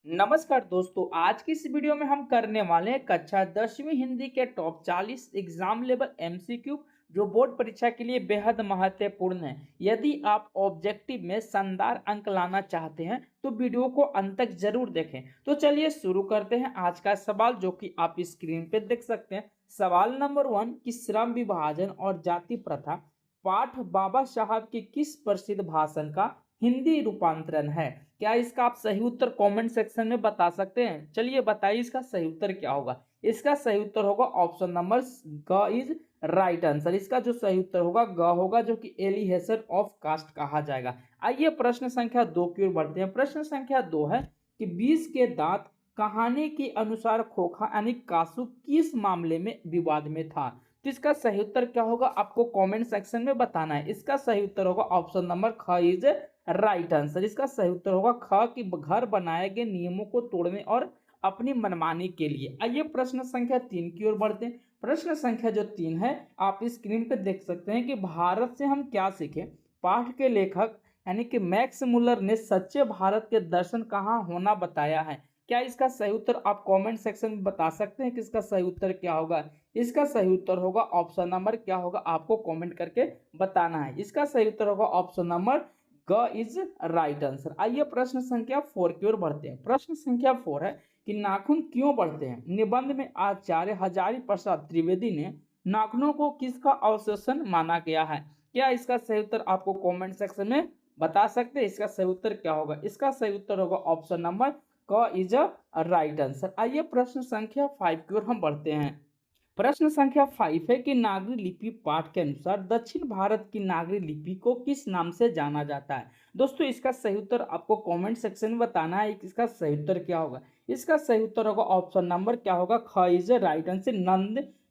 नमस्कार दोस्तों, आज की इस वीडियो में हम करने वाले हैं कक्षा 10वीं हिंदी के टॉप 40 एग्जाम लेवल एमसीक्यू जो बोर्ड परीक्षा के लिए बेहद महत्वपूर्ण है। यदि आप ऑब्जेक्टिव में शानदार अंक लाना चाहते हैं तो वीडियो को अंत तक जरूर देखें। तो चलिए शुरू करते हैं आज का सवाल जो कि आप स्क्रीन पे देख सकते हैं। सवाल नंबर 1 कि श्रम विभाजन और जाति प्रथा पाठ बाबा साहब के किस प्रसिद्ध भाषण का हिंदी रूपांतरण है? क्या इसका आप सही उत्तर कमेंट सेक्शन में बता सकते हैं? चलिए बताइए इसका सही उत्तर क्या होगा। इसका सही उत्तर होगा ऑप्शन नंबर ग इज राइट आंसर। इसका जो सही उत्तर होगा ग होगा, जो कि एलिहेशन ऑफ कास्ट कहा जाएगा। आइए प्रश्न संख्या 2 की ओर बढ़ते हैं। प्रश्न संख्या 2 है कि 20 के दांत कहानी के अनुसार खोखा यानी कासू किस मामले में विवाद में था? तो इसका सही उत्तर क्या होगा आपको कमेंट सेक्शन में बताना है। इसका सही उत्तर होगा ऑप्शन नंबर ख इज राइट आंसर। इसका सही उत्तर होगा ख कि घर बनाए गए नियमों को तोड़ने और अपनी मनमानी के लिए। आइए प्रश्न संख्या 3 की ओर बढ़ते हैं। प्रश्न संख्या जो 3 है आप स्क्रीन पे देख सकते हैं कि भारत से हम क्या सीखें। पाठ के लेखक यानी कि मैक्स मुलर ने सच्चे भारत के दर्शन कहाँ होना बताया है। क्या इसका सही उत्तर आप कमेंट सेक्शन में बता सकते हैं कि इसका सही उत्तर क्या होगा? इसका सही उत्तर होगा ऑप्शन नंबर क्या होगा आपको कमेंट करके बताना है। इसका सही उत्तर होगा ऑप्शन नंबर ग इज राइट आंसर। आइए प्रश्न संख्या 4 की ओर बढ़ते हैं। प्रश्न संख्या 4 है कि नाखून क्यों बढ़ते हैं? निबंध में आचार्य हजारी प्रसाद त्रिवेदी ने नाखूनों को किसका अवशेषण माना गया है? क्या इसका सही उत्तर आपको कमेंट सेक्शन में बता सकते हैं? इसका सही उत्तर क्या होगा? इसका सही उत्तर होगा ऑप्शन नंबर क इज अ राइट आंसर। आइए प्रश्न संख्या 5 की ओर हम बढ़ते हैं। प्रश्न संख्या 5 है कि नागरी लिपि पाठ के अनुसार दक्षिण भारत की नागरी लिपि को किस नाम से जाना जाता है? दोस्तों इसका सही उत्तर आपको कमेंट सेक्शन में बताना है। इसका सही उत्तर क्या होगा? इसका सही उत्तर होगा ऑप्शन नंबर क्या होगा ख इज राइट आंसर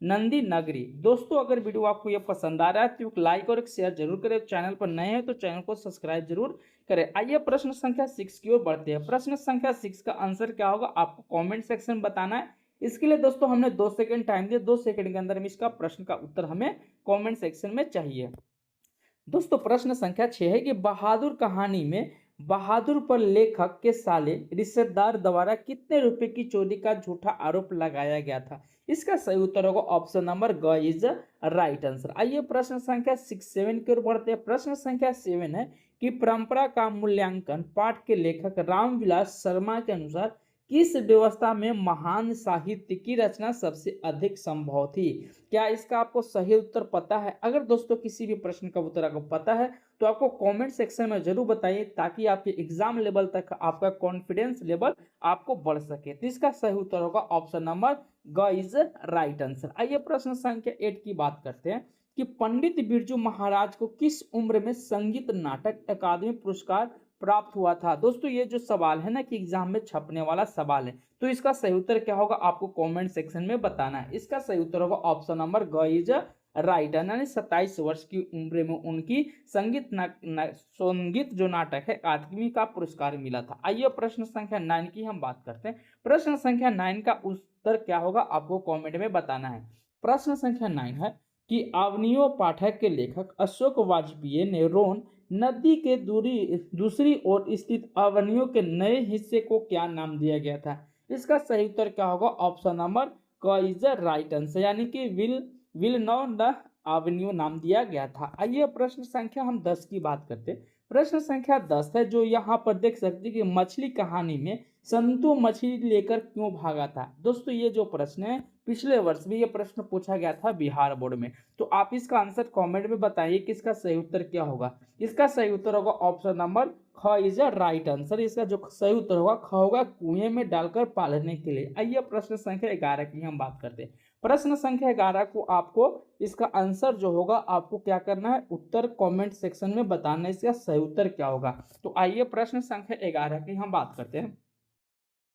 नंदी नगरी। दोस्तों अगर वीडियो आपको यह पसंद आ रहा है तो एक लाइक और एक शेयर जरूर करें। चैनल पर नए हैं तो चैनल को सब्सक्राइब जरूर करें। आइए प्रश्न संख्या 6 की ओर बढ़ते हैं। प्रश्न संख्या 6 का आंसर क्या होगा आपको कमेंट सेक्शन में बताना है। इसके लिए दोस्तों हमने 2 सेकंड टाइम दिया। 2 सेकंड के अंदर में इसका प्रश्न का उत्तर हमें कमेंट सेक्शन में चाहिए। दोस्तों प्रश्न संख्या 6 है कि बहादुर कहानी में बहादुर पर लेखक के साले रिश्तेदार द्वारा कितने रुपए की चोरी का झूठा आरोप लगाया गया था? इसका सही उत्तर होगा ऑप्शन नंबर ग इज राइट आंसर। आइए प्रश्न संख्या 7 की ओर बढ़ते हैं। प्रश्न संख्या 7 है कि परंपरा का मूल्यांकन पाठ के लेखक रामविलास शर्मा के अनुसार किस व्यवस्था में महान साहित्य की रचना सबसे अधिक संभव थी? क्या इसका आपको सही उत्तर पता है? अगर दोस्तों किसी भी प्रश्न का उत्तर आपको पता है तो आपको कमेंट सेक्शन में जरूर बताइए ताकि आपके एग्जाम लेवल तक आपका कॉन्फिडेंस लेवल आपको बढ़ सके। तो इसका सही उत्तर होगा ऑप्शन नंबर ग इज राइट आंसर। आइए प्रश्न संख्या 8 की बात करते हैं कि पंडित बिरजू महाराज को किस उम्र में संगीत नाटक अकादमी पुरस्कार प्राप्त हुआ था? दोस्तों ये जो सवाल है ना कि एग्जाम में छपने वाला सवाल है, तो इसका सही उत्तर क्या होगा आपको कमेंट सेक्शन में बताना है। इसका सही उत्तर होगा ऑप्शन नंबर ग इज राइट है, यानी 27 वर्ष की उम्र में उनकी संगीत जो नाटक है अकादमी का पुरस्कार मिला था। आइए प्रश्न संख्या 9 की हम बात करते हैं। प्रश्न संख्या 9 का उत्तर क्या होगा आपको कमेंट में बताना है। प्रश्न संख्या 9 है कि अवनियो पाठक के लेखक अशोक वाजपेयी ने रोन नदी के दूसरी ओर स्थित अवनियों के नए हिस्से को क्या नाम दिया गया था? इसका सही उत्तर क्या होगा? ऑप्शन नंबर क इज राइट आंसर, यानी कि विल नो द एवेन्यू नाम दिया गया था। आइए प्रश्न संख्या हम 10 की बात करते हैं। प्रश्न संख्या 10 है जो यहाँ पर देख सकते हैं कि मछली कहानी में संतु मछली लेकर क्यों भागा था? दोस्तों ये जो प्रश्न है पिछले वर्ष भी ये प्रश्न पूछा गया था बिहार बोर्ड में, तो आप इसका आंसर कमेंट में बताइए कि इसका सही उत्तर क्या होगा। इसका सही उत्तर होगा ऑप्शन नंबर ख इज अ राइट आंसर। इसका जो सही उत्तर होगा ख होगा कुएं में डालकर पालने के लिए। आइए प्रश्न संख्या 11 की हम बात करते हैं। प्रश्न संख्या 11 को आपको इसका आंसर जो होगा आपको क्या करना है उत्तर कमेंट सेक्शन में बताना है इसका सही उत्तर क्या होगा। तो आइए प्रश्न संख्या 11 की हम बात करते हैं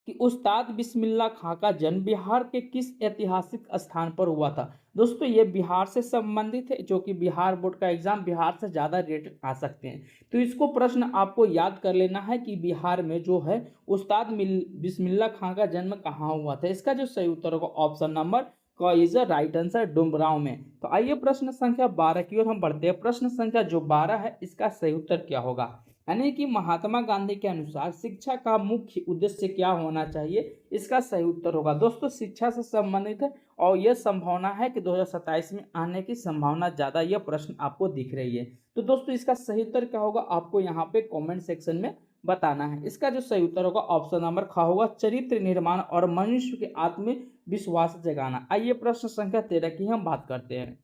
कि उस्ताद बिस्मिल्लाह खां का जन्म बिहार के किस ऐतिहासिक स्थान पर हुआ था? दोस्तों ये बिहार से संबंधित है, जो कि बिहार बोर्ड का एग्जाम बिहार से ज़्यादा रेट आ सकते हैं, तो इसको प्रश्न आपको याद कर लेना है कि बिहार में जो है उस्ताद बिस्मिल्लाह खां का जन्म कहाँ हुआ था। इसका जो सही उत्तर होगा ऑप्शन नंबर क is a right answer Dumraon में। तो आइए प्रश्न संख्या 12 की ओर हम बढ़ते हैं। प्रश्न संख्या जो 12 है इसका सही उत्तर क्या होगा? यानी कि महात्मा गांधी के अनुसार शिक्षा का मुख्य उद्देश्य क्या होना चाहिए, इसका सही उत्तर होगा दोस्तों शिक्षा से संबंधित है और यह संभावना है कि 2027 में आने की संभावना ज़्यादा, यह प्रश्न आपको दिख रही है। तो दोस्तों इसका सही उत्तर क्या होगा आपको यहाँ पे कमेंट सेक्शन में बताना है। इसका जो सही उत्तर होगा ऑप्शन नंबर ख होगा, चरित्र निर्माण और मनुष्य के आत्मविश्वास जगाना। आइए प्रश्न संख्या 13 की हम बात करते हैं।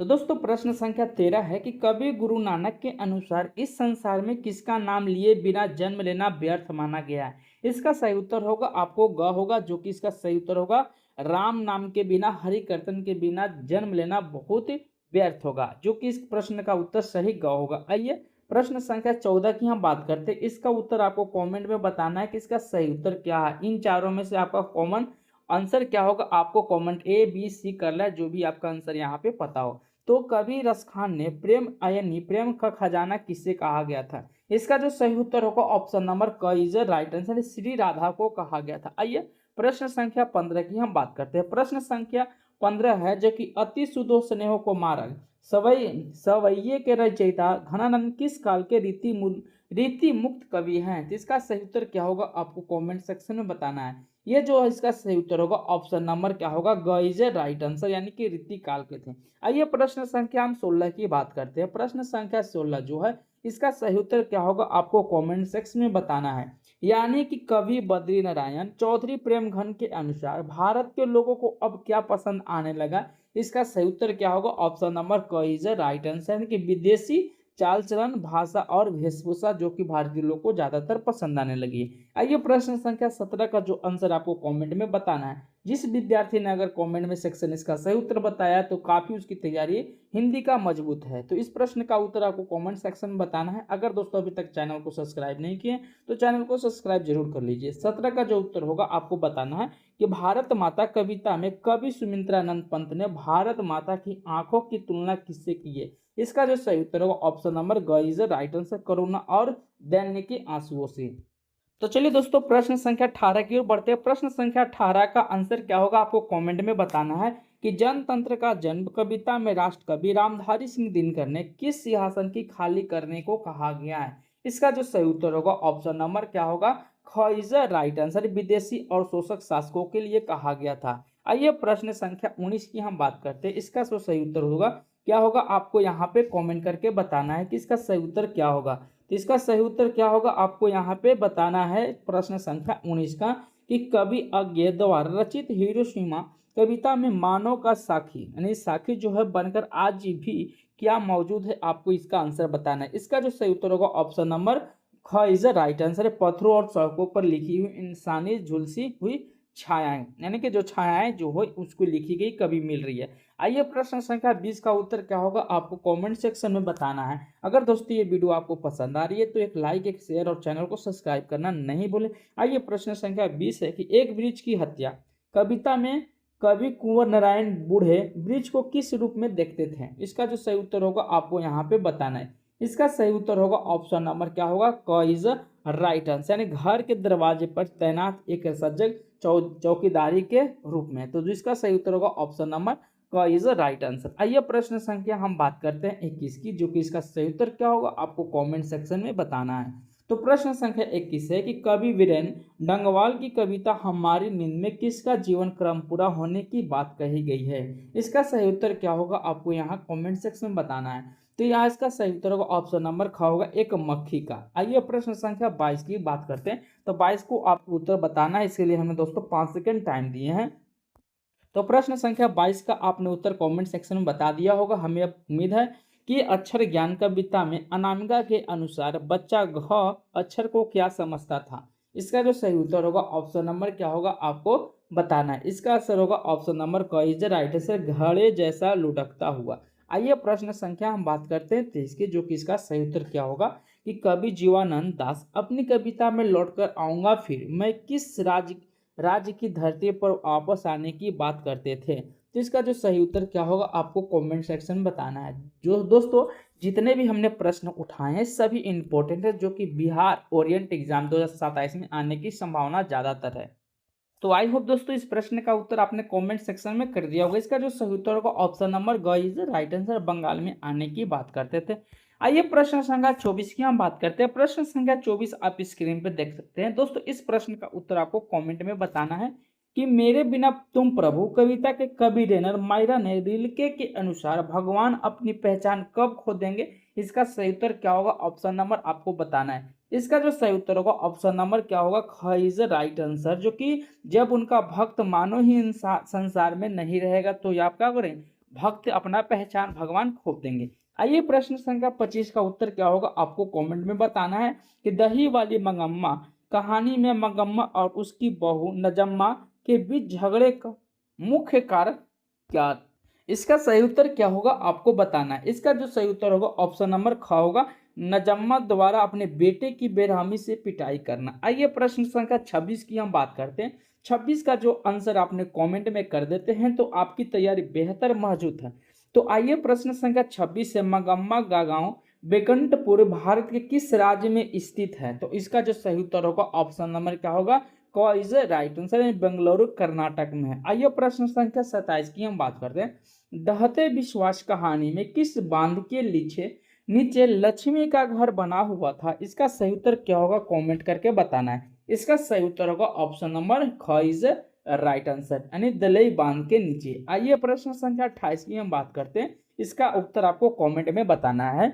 तो दोस्तों प्रश्न संख्या 13 है कि कवि गुरु नानक के अनुसार इस संसार में किसका नाम लिए बिना जन्म लेना व्यर्थ माना गया है। इसका सही उत्तर होगा आपको ग होगा, जो कि इसका सही उत्तर होगा राम नाम के बिना, हरि कीर्तन के बिना जन्म लेना बहुत व्यर्थ होगा, जो कि इस प्रश्न का उत्तर सही ग होगा। आइए प्रश्न संख्या 14 की हम बात करते हैं। इसका उत्तर आपको कमेंट में बताना है कि इसका सही उत्तर क्या है। इन चारों में से आपका कॉमन आंसर क्या होगा, आपको कमेंट ए बी सी करना है, जो भी आपका आंसर यहाँ पे पता हो। तो कवि रसखान ने प्रेम यानी प्रेम का खजाना किससे कहा गया था। इसका जो सही उत्तर होगा ऑप्शन नंबर क is right answer, Shri Radha को कहा गया था। आइए प्रश्न संख्या 15 की हम बात करते हैं। प्रश्न संख्या 15 है जो कि अति सुदो स्नेह को मारग सवैये के रचयिता घनानंद किस काल के रीति मुक्त कवि हैं। तो इसका सही उत्तर क्या होगा आपको कमेंट सेक्शन में बताना है। ये जो इसका सही उत्तर होगा ऑप्शन नंबर क्या होगा ग इज ए राइट आंसर, यानी कि रीति काल के थे। आइए प्रश्न संख्या हम 16 की बात करते हैं। प्रश्न संख्या 16 जो है इसका सही उत्तर क्या होगा आपको कमेंट सेक्शन में बताना है। यानी कि कवि बद्री नारायण चौधरी प्रेमघन के अनुसार भारत के लोगों को अब क्या पसंद आने लगा। इसका सही उत्तर क्या होगा ऑप्शन नंबर क इज राइट आंसर, यानी कि विदेशी चाल चलन, भाषा और वेशभूषा जो कि भारतीय लोग को ज्यादातर पसंद आने लगी है। आइए प्रश्न संख्या 17 का जो आंसर आपको कमेंट में बताना है। जिस विद्यार्थी ने अगर कमेंट में सेक्शन इसका सही उत्तर बताया तो काफी उसकी तैयारी हिंदी का मजबूत है। तो इस प्रश्न का उत्तर आपको कमेंट सेक्शन में बताना है। अगर दोस्तों अभी तक चैनल को सब्सक्राइब नहीं किए तो चैनल को सब्सक्राइब जरूर कर लीजिए। 17 का जो उत्तर होगा आपको बताना है कि भारत माता कविता में कवि सुमित्रानंद पंत ने भारत माता की आंखों की तुलना किससे की है। इसका जो सही उत्तर होगा ऑप्शन नंबर ग इज राइट आंसर, करुणा और दैन्य के आंसुओं से। तो चलिए दोस्तों प्रश्न संख्या 18 की ओर बढ़ते हैं। प्रश्न संख्या 18 का आंसर क्या होगा आपको कमेंट में बताना है कि जनतंत्र का जन्म कविता में राष्ट्र कवि रामधारी सिंह दिनकर ने किस सिंहासन की खाली करने को कहा गया है। इसका जो सही उत्तर होगा ऑप्शन नंबर क्या होगा ख इज राइट आंसर, विदेशी और शोषक शासकों के लिए कहा गया था। आइए प्रश्न संख्या 19 की हम बात करते हैं। इसका जो सही उत्तर होगा क्या होगा आपको यहाँ पे कमेंट करके बताना है कि इसका सही उत्तर क्या होगा। तो इसका सही उत्तर क्या होगा आपको यहाँ पे बताना है प्रश्न संख्या 19 का कि कवि अज्ञे द्वारा रचित हिरोशिमा कविता में मानव का साखी यानी साखी जो है बनकर आज भी क्या मौजूद है, आपको इसका आंसर बताना है। इसका जो सही उत्तर होगा ऑप्शन नंबर ख इज राइट आंसर, पत्थरों और सड़कों पर लिखी हुई इंसानी झुलसी हुई छायाएं, यानी कि जो छायाएं जो हो उसको लिखी गई कभी मिल रही है। आइए प्रश्न संख्या 20 का उत्तर क्या होगा आपको कमेंट सेक्शन में बताना है। अगर दोस्तों ये वीडियो आपको पसंद आ रही है तो एक लाइक एक शेयर और चैनल को सब्सक्राइब करना नहीं भूलें। आइए प्रश्न संख्या 20 है कि एक वृक्ष की हत्या कविता में कवि कुंवर नारायण बूढ़े वृक्ष को किस रूप में देखते थे। इसका जो सही उत्तर होगा आपको यहाँ पे बताना है। इसका सही उत्तर होगा ऑप्शन नंबर क्या होगा क इज राइट आंसर, यानी घर के दरवाजे पर तैनात एक सजग चौकीदारी के रूप में। तो जिसका सही उत्तर होगा ऑप्शन नंबर क इज राइट आंसर। आइए प्रश्न संख्या हम बात करते हैं 21 की, जो कि इसका सही उत्तर क्या होगा आपको कमेंट सेक्शन में बताना है। तो प्रश्न संख्या 21 है कि कवि वीरेन डंगवाल की कविता हमारी नींद में किसका जीवन क्रम पूरा होने की बात कही गई है। इसका सही उत्तर क्या होगा आपको यहाँ कमेंट सेक्शन में बताना है। तो यहाँ इसका सही उत्तर होगा ऑप्शन नंबर ख होगा एक मक्खी का। आइए प्रश्न संख्या 22 की बात करते हैं। तो 22 को आपको उत्तर बताना है, इसके लिए हमने दोस्तों 5 सेकंड टाइम दिए हैं। तो प्रश्न संख्या 22 का आपने उत्तर कमेंट सेक्शन में बता दिया होगा। हमें उम्मीद है कि अक्षर ज्ञान कविता में अनामिका के अनुसार बच्चा घ अक्षर को क्या समझता था। इसका जो सही उत्तर होगा ऑप्शन नंबर क्या होगा आपको बताना है। इसका आंसर होगा ऑप्शन नंबर क इज राइट आंसर, घड़े जैसा लुढ़कता हुआ। आइए प्रश्न संख्या हम बात करते हैं 23 की, जो कि इसका सही उत्तर क्या होगा कि कवि जीवानंद दास अपनी कविता में लौटकर आऊंगा फिर मैं किस राज्य की धरती पर वापस आने की बात करते थे। तो इसका जो सही उत्तर क्या होगा आपको कमेंट सेक्शन में बताना है। जो दोस्तों जितने भी हमने प्रश्न उठाए हैं सभी इंपॉर्टेंट है, जो कि बिहार ओरिएंट एग्जाम 2027 में आने की संभावना ज़्यादातर है। तो आई होप दोस्तों इस प्रश्न का उत्तर आपने कमेंट सेक्शन में कर दिया होगा। इसका जो सही उत्तर होगा ऑप्शन नंबर ग इज राइट आंसर, बंगाल में आने की बात करते थे। आइए प्रश्न संख्या 24 की हम बात करते हैं। प्रश्न संख्या 24 आप स्क्रीन पे देख सकते हैं। दोस्तों इस प्रश्न का उत्तर आपको कमेंट में बताना है कि मेरे बिना तुम प्रभु कविता के कवि रेनर मायरा ने रिल्के के अनुसार भगवान अपनी पहचान कब खो देंगे। इसका सही उत्तर क्या होगा, ऑप्शन नंबर आपको बताना है। इसका जो सही उत्तर होगा ऑप्शन नंबर क्या होगा, ख इज राइट आंसर, जो कि जब उनका भक्त मानो ही संसार में नहीं रहेगा तो आप क्या करें, भक्त अपना पहचान भगवान खो देंगे। आइए प्रश्न संख्या 25 का उत्तर क्या होगा आपको कमेंट में बताना है कि दही वाली मंगम्मा कहानी में मंगम्मा और उसकी बहू नजम्मा के बीच झगड़े का मुख्य कारण क्या। इसका सही उत्तर क्या होगा आपको बताना है। इसका जो सही उत्तर होगा ऑप्शन नंबर ख होगा, नजम्मा द्वारा अपने बेटे की बेरहमी से पिटाई करना। आइए प्रश्न संख्या 26 की हम बात करते हैं। 26 का जो आंसर आपने कमेंट में कर देते हैं तो आपकी तैयारी बेहतर मौजूद है। तो आइए प्रश्न संख्या 26 से मंगम्मा का गांव बेकंटपुर भारत के किस राज्य में स्थित है। तो इसका जो सही उत्तर होगा ऑप्शन नंबर क्या होगा, क is right answer, Bengaluru Karnataka में है। आइए प्रश्न संख्या 27 की हम बात करते हैं। दहते विश्वास कहानी में किस बांध के नीचे लक्ष्मी का घर बना हुआ था। इसका सही उत्तर क्या होगा कमेंट करके बताना है। इसका सही उत्तर होगा ऑप्शन नंबर ख इज राइट आंसर, यानी दलई बांध के नीचे। आइए प्रश्न संख्या 28 की हम बात करते हैं। इसका उत्तर आपको कमेंट में बताना है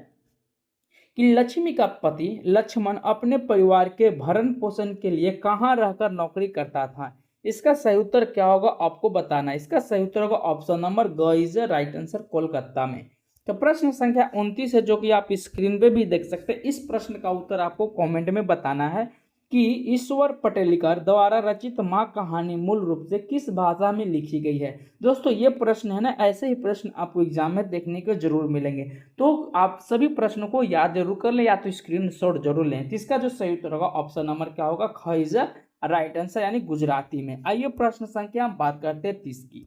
कि लक्ष्मी का पति लक्ष्मण अपने परिवार के भरण पोषण के लिए कहाँ रहकर नौकरी करता था। इसका सही उत्तर क्या होगा आपको बताना है। इसका सही उत्तर होगा ऑप्शन नंबर ग इज राइट आंसर, कोलकाता में। तो प्रश्न संख्या 29 है जो कि आप स्क्रीन पे भी देख सकते हैं। इस प्रश्न का उत्तर आपको कमेंट में बताना है कि ईश्वर पटेलकर द्वारा रचित माँ कहानी मूल रूप से किस भाषा में लिखी गई है। दोस्तों ये प्रश्न है ना, ऐसे ही प्रश्न आपको एग्जाम में देखने को जरूर मिलेंगे, तो आप सभी प्रश्नों को याद जरूर कर लें या तो स्क्रीनशॉट जरूर लें। तो इसका जो सही उत्तर होगा ऑप्शन नंबर क्या होगा, ख इज राइट आंसर, यानी गुजराती में। आइए प्रश्न संख्या हम बात करते हैं 30 की।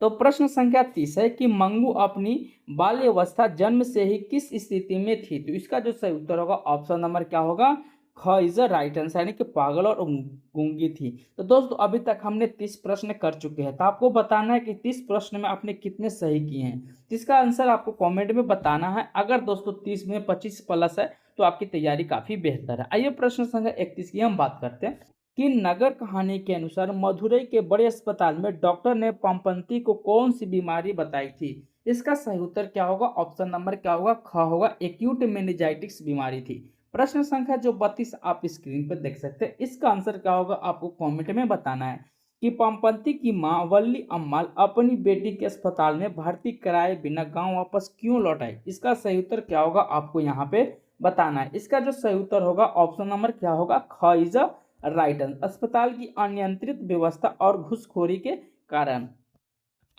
तो प्रश्न संख्या 30 है कि मंगू अपनी बाल्यावस्था जन्म से ही किस स्थिति में थी। तो इसका जो सही उत्तर होगा ऑप्शन नंबर क्या होगा, ख इज राइट आंसर, यानी कि पागल और गूंगी थी। तो दोस्तों अभी तक हमने 30 प्रश्न कर चुके हैं। तो आपको बताना है कि 30 प्रश्न में आपने कितने सही किए हैं। इसका आंसर आपको कमेंट में बताना है। अगर दोस्तों 30 में 25 प्लस है तो आपकी तैयारी काफी बेहतर है। आइए प्रश्न संख्या 31 की हम बात करते हैं कि नगर कहानी के अनुसार मदुरई के बड़े अस्पताल में डॉक्टर ने पंपंती को कौन सी बीमारी बताई थी। इसका सही उत्तर क्या होगा, ऑप्शन नंबर क्या होगा, ख होगा, एक्यूट मेनिंजाइटिस बीमारी थी। प्रश्न संख्या जो 32 आप स्क्रीन पर देख सकते हैं। इसका आंसर क्या होगा आपको कमेंट में बताना है कि पंपंती की मां वल्ली अम्माल अपनी बेटी के अस्पताल में भर्ती कराए बिना गांव वापस क्यों लौट आई। इसका सही उत्तर क्या होगा आपको यहाँ पे बताना है। इसका जो सही उत्तर होगा ऑप्शन नंबर क्या होगा, ख इज राइट आंसर, अस्पताल की अनियंत्रित व्यवस्था और घूसखोरी के कारण।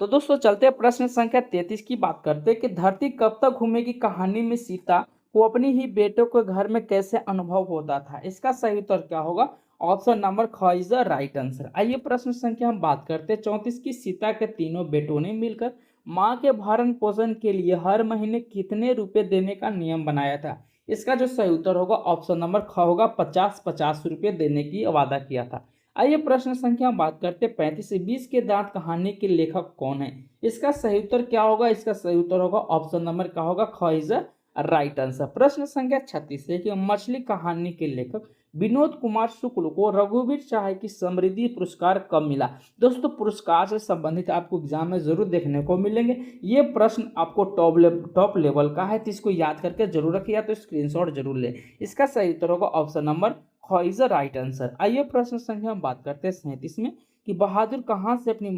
तो दोस्तों चलते हैं प्रश्न संख्या 33 की बात करते हैं कि धरती कब तक घूमेगी कहानी में सीता को अपनी ही बेटों के घर में कैसे अनुभव होता था। इसका सही उत्तर क्या होगा, ऑप्शन नंबर ख इज द राइट आंसर। आइए प्रश्न संख्या हम बात करते हैं 34 की। सीता के तीनों बेटों ने मिलकर माँ के भरण पोषण के लिए हर महीने कितने रुपए देने का नियम बनाया था। इसका जो सही उत्तर होगा ऑप्शन नंबर ख होगा, 50 रुपये देने की वादा किया था। आइए प्रश्न संख्या बात करते हैं 35 से 20 के दांत कहानी के लेखक कौन है। इसका सही उत्तर क्या होगा, इसका सही उत्तर होगा ऑप्शन नंबर क्या होगा, ख इज राइट आंसर। प्रश्न संख्या 36 है कि मछली कहानी के लेखक विनोद कुमार शुक्ल को रघुवीर चाहे की समृद्धि पुरस्कार कब मिला। दोस्तों पुरस्कार से संबंधित आपको एग्जाम में जरूर देखने को मिलेंगे। ये प्रश्न आपको टॉप लेवल का है, तो इसको याद करके जरूर रखिए या तो स्क्रीनशॉट जरूर ले। इसका सही उत्तर होगा ऑप्शन नंबर ख इज राइट आंसर। आइए प्रश्न संख्या हम बात करते हैं 37 में कि बहादुर कहाँ से अपनी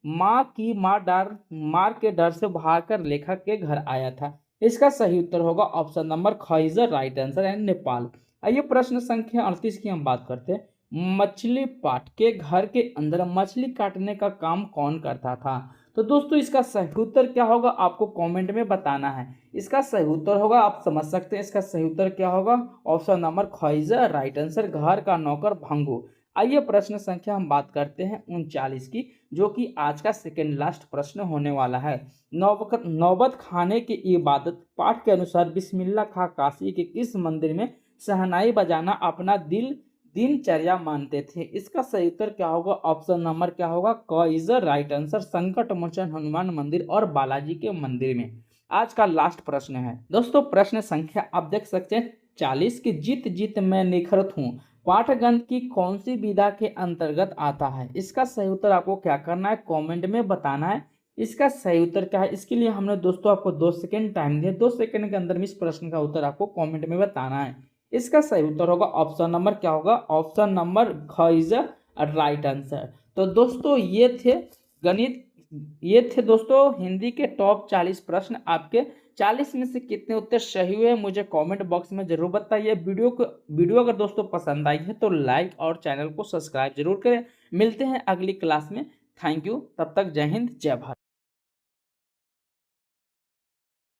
मार के डर से भागकर लेखक के घर आया था। इसका सही उत्तर होगा ऑप्शन नंबर ख is right answer, and Nepal. आइए प्रश्न संख्या 38 की हम बात करते हैं। मछली पाट के घर के अंदर मछली काटने का काम कौन करता था। तो दोस्तों इसका सही उत्तर क्या होगा आपको कमेंट में बताना है। इसका सही उत्तर होगा, आप समझ सकते हैं इसका सही उत्तर क्या होगा, ऑप्शन नंबर ख इज राइट आंसर, घर का नौकर भंगू। आइए प्रश्न संख्या हम बात करते हैं 39 की, जो कि आज का सेकेंड लास्ट प्रश्न होने वाला है। नौबत खाने की इबादत पाठ के अनुसार बिस्मिल्लाह खां काशी के किस मंदिर में शहनाई बजाना अपना दिनचर्या मानते थे। इसका सही उत्तर क्या होगा, ऑप्शन नंबर क्या होगा, क इज राइट आंसर, संकट मोचन हनुमान मंदिर और बालाजी के मंदिर में। आज का लास्ट प्रश्न है दोस्तों, प्रश्न संख्या आप देख सकते हैं 40 की जीत जीत मैं निखरत हूँ पाठगंध की कौन सी विधा के अंतर्गत आता है। इसका सही उत्तर आपको क्या करना है, कमेंट में बताना है। इसका सही उत्तर क्या है, इसके लिए हमने दोस्तों आपको 2 सेकंड टाइम दिया। 2 सेकंड के अंदर में इस प्रश्न का उत्तर आपको कमेंट में बताना है। इसका सही उत्तर होगा ऑप्शन नंबर क्या होगा, ऑप्शन नंबर ख इज राइट आंसर। तो दोस्तों ये थे दोस्तों हिंदी के टॉप 40 प्रश्न। आपके 40 में से कितने उत्तर सही हुए मुझे कमेंट बॉक्स में जरूर बताइए। वीडियो अगर दोस्तों पसंद आई है तो लाइक और चैनल को सब्सक्राइब जरूर करें। मिलते हैं अगली क्लास में। थैंक यू, तब तक जय हिंद जय भारत।